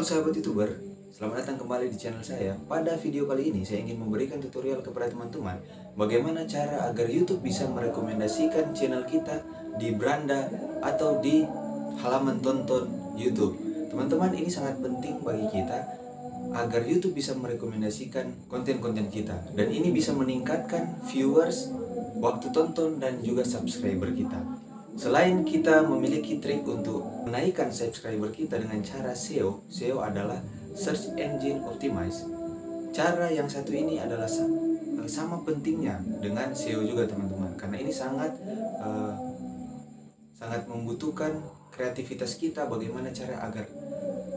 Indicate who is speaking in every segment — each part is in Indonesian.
Speaker 1: sahabat YouTuber, selamat datang kembali di channel saya. Pada video kali ini saya ingin memberikan tutorial kepada teman-teman bagaimana cara agar YouTube bisa merekomendasikan channel kita di beranda atau di halaman tonton YouTube. Teman-teman, ini sangat penting bagi kita agar YouTube bisa merekomendasikan konten-konten kita, dan ini bisa meningkatkan viewers, waktu tonton, dan juga subscriber kita. Selain kita memiliki trik untuk menaikkan subscriber kita dengan cara SEO, SEO adalah Search Engine Optimize. Cara yang satu ini adalah sama pentingnya dengan SEO juga teman-teman, karena ini sangat membutuhkan kreativitas kita bagaimana cara agar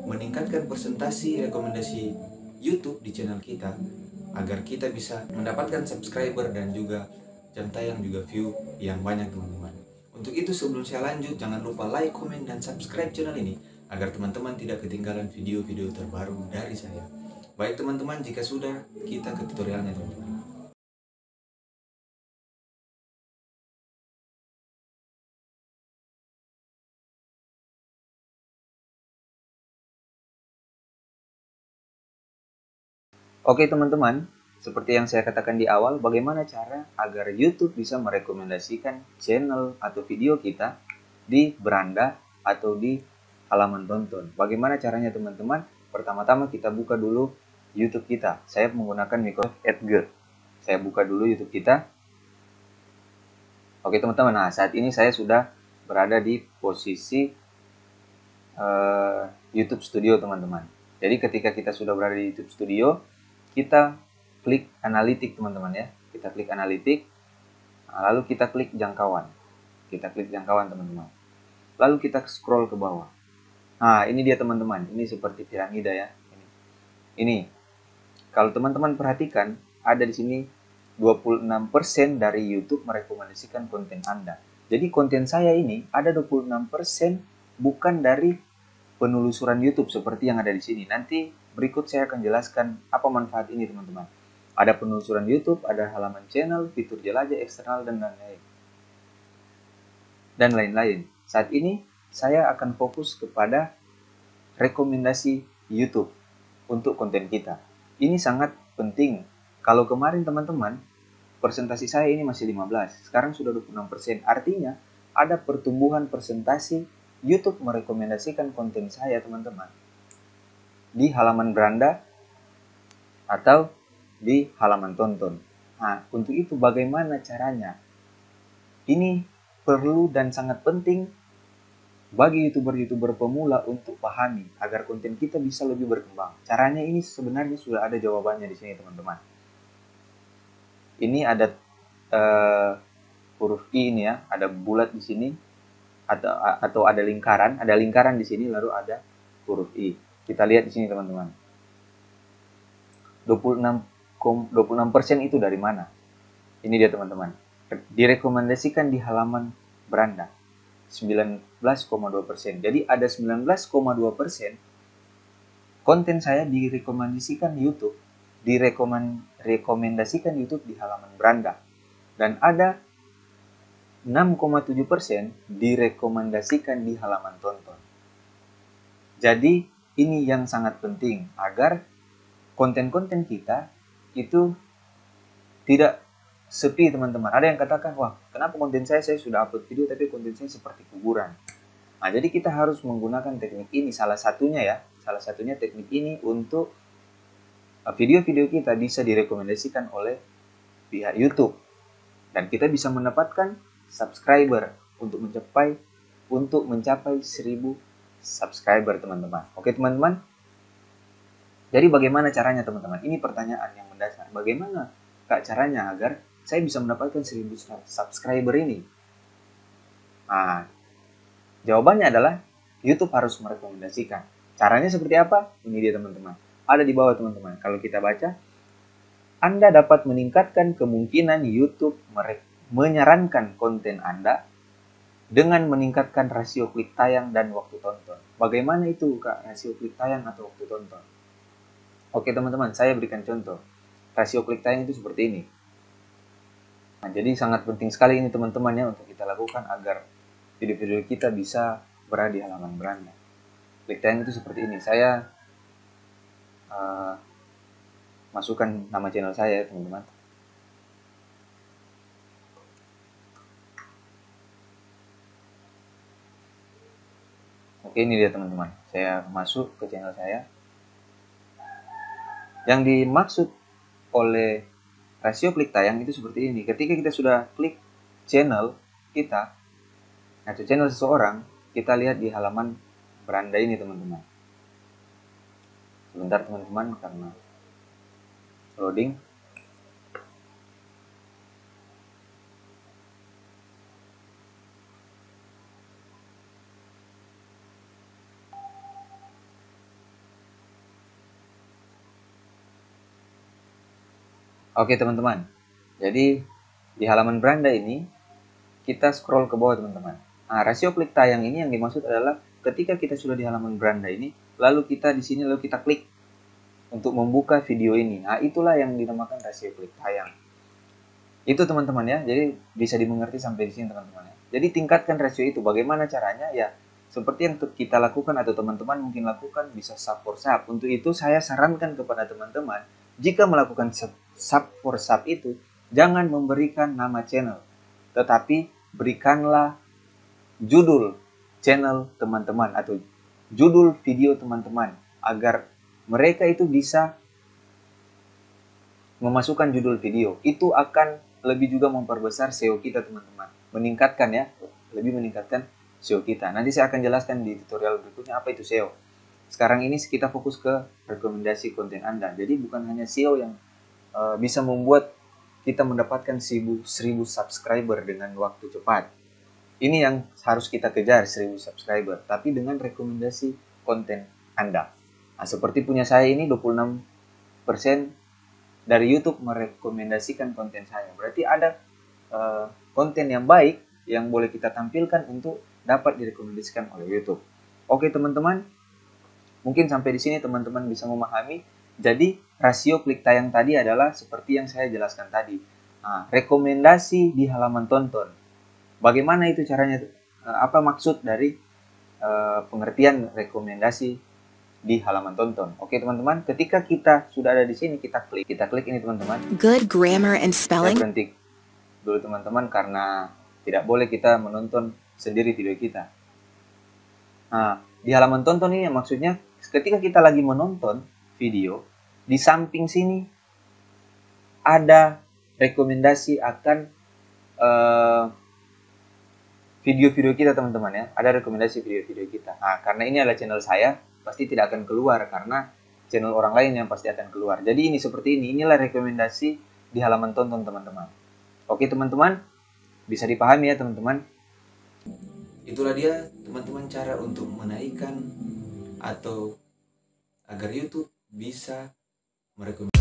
Speaker 1: meningkatkan presentasi rekomendasi YouTube di channel kita, agar kita bisa mendapatkan subscriber dan juga jam tayang juga view yang banyak teman-teman. Untuk itu sebelum saya lanjut, jangan lupa like, komen, dan subscribe channel ini agar teman-teman tidak ketinggalan video-video terbaru dari saya. Baik teman-teman, jika sudah, kita ke tutorialnya teman-teman. Oke teman-teman, seperti yang saya katakan di awal, bagaimana cara agar YouTube bisa merekomendasikan channel atau video kita di beranda atau di halaman tonton. Bagaimana caranya teman-teman? Pertama-tama kita buka dulu YouTube kita. Saya menggunakan Microsoft Edge. Saya buka dulu YouTube kita. Oke teman-teman, nah saat ini saya sudah berada di posisi YouTube Studio teman-teman. Jadi ketika kita sudah berada di YouTube Studio, kita klik analitik teman-teman ya. Kita klik analitik, lalu kita klik jangkauan. Kita klik jangkauan teman-teman. Lalu kita scroll ke bawah. Nah ini dia teman-teman, ini seperti piramida ya. Ini, kalau teman-teman perhatikan, ada di sini 26% dari YouTube merekomendasikan konten Anda. Jadi konten saya ini ada 26% bukan dari penelusuran YouTube seperti yang ada di sini. Nanti berikut saya akan jelaskan apa manfaat ini teman-teman. Ada penelusuran YouTube, ada halaman channel, fitur jelajah eksternal, dan lain-lain. Dan lain-lain. Saat ini saya akan fokus kepada rekomendasi YouTube untuk konten kita. Ini sangat penting. Kalau kemarin teman-teman, presentasi saya ini masih 15, sekarang sudah 26%. Artinya ada pertumbuhan presentasi YouTube merekomendasikan konten saya teman-teman di halaman beranda atau di halaman tonton. Nah, untuk itu bagaimana caranya? Ini perlu dan sangat penting bagi YouTuber-YouTuber pemula untuk pahami agar konten kita bisa lebih berkembang. Caranya ini sebenarnya sudah ada jawabannya di sini teman-teman. Ini ada huruf I ini ya, ada bulat di sini atau ada lingkaran di sini, lalu ada huruf I. Kita lihat di sini teman-teman. 26% itu dari mana? Ini dia teman-teman. Direkomendasikan di halaman beranda. 19,2%. Jadi ada 19,2% konten saya direkomendasikan YouTube, direkomendasikan YouTube di halaman beranda. Dan ada 6,7% direkomendasikan di halaman tonton. Jadi ini yang sangat penting agar konten-konten kita itu tidak sepi teman-teman. Ada yang katakan, wah kenapa konten saya sudah upload video tapi konten saya seperti kuburan. Nah jadi kita harus menggunakan teknik ini, salah satunya teknik ini untuk video-video kita bisa direkomendasikan oleh pihak YouTube. Dan kita bisa mendapatkan subscriber untuk mencapai 1000 subscriber teman-teman. Oke teman-teman. Jadi bagaimana caranya teman-teman? Ini pertanyaan yang mendasar. Bagaimana Kak caranya agar saya bisa mendapatkan 1000 subscriber ini? Nah, jawabannya adalah YouTube harus merekomendasikan. Caranya seperti apa? Ini dia teman-teman. Ada di bawah teman-teman. Kalau kita baca, Anda dapat meningkatkan kemungkinan YouTube menyarankan konten Anda dengan meningkatkan rasio klik tayang dan waktu tonton. Bagaimana itu Kak, rasio klik tayang atau waktu tonton? Oke teman-teman, saya berikan contoh. Rasio klik tayang itu seperti ini. Nah, jadi sangat penting sekali ini teman-teman ya untuk kita lakukan agar video-video kita bisa berada di halaman beranda. Klik tayang itu seperti ini. Saya masukkan nama channel saya, teman-teman. Oke, ini dia teman-teman. Saya masuk ke channel saya. Yang dimaksud oleh rasio klik tayang itu seperti ini. Ketika kita sudah klik channel kita atau channel seseorang, kita lihat di halaman beranda ini, teman-teman. Sebentar teman-teman, karena loading. Oke teman-teman, jadi di halaman beranda ini kita scroll ke bawah, teman-teman. Nah, rasio klik tayang ini yang dimaksud adalah ketika kita sudah di halaman beranda ini, lalu kita di sini lalu kita klik untuk membuka video ini. Nah, itulah yang dinamakan rasio klik tayang. Itu teman-teman ya, jadi bisa dimengerti sampai di sini teman-teman ya. Jadi tingkatkan rasio itu. Bagaimana caranya? Ya, seperti yang kita lakukan atau teman-teman mungkin lakukan, bisa sub for sub. Untuk itu saya sarankan kepada teman-teman, jika melakukan sub for sub itu, jangan memberikan nama channel, tetapi berikanlah judul channel teman-teman atau judul video teman-teman, agar mereka itu bisa memasukkan judul video. Itu akan lebih juga memperbesar SEO kita, teman-teman. Meningkatkan ya, lebih meningkatkan SEO kita. Nanti saya akan jelaskan di tutorial berikutnya apa itu SEO. Sekarang ini kita fokus ke rekomendasi konten Anda. Jadi bukan hanya SEO yang bisa membuat kita mendapatkan 1000 subscriber dengan waktu cepat. Ini yang harus kita kejar, 1000 subscriber. Tapi dengan rekomendasi konten Anda. Nah, seperti punya saya ini 26% dari YouTube merekomendasikan konten saya. Berarti ada konten yang baik yang boleh kita tampilkan untuk dapat direkomendasikan oleh YouTube. Oke teman-teman, mungkin sampai di sini teman-teman bisa memahami. Jadi rasio klik tayang tadi adalah seperti yang saya jelaskan tadi. Nah, rekomendasi di halaman tonton. Bagaimana itu caranya? Apa maksud dari pengertian rekomendasi di halaman tonton? Oke teman-teman, ketika kita sudah ada di sini, kita klik ini teman-teman.
Speaker 2: Good grammar and spelling.
Speaker 1: Saya berhenti dulu teman-teman, karena tidak boleh kita menonton sendiri video kita. Nah, di halaman tonton ini maksudnya ketika kita lagi menonton video, di samping sini ada rekomendasi akan video-video kita teman-teman ya. Ada rekomendasi video-video kita. Nah, karena ini adalah channel saya, pasti tidak akan keluar karena channel orang lain yang pasti akan keluar. Jadi ini seperti ini. Inilah rekomendasi di halaman tonton teman-teman. Oke teman-teman, bisa dipahami ya teman-teman. Itulah dia teman-teman cara untuk menaikkan atau agar YouTube bisa merekomendasikan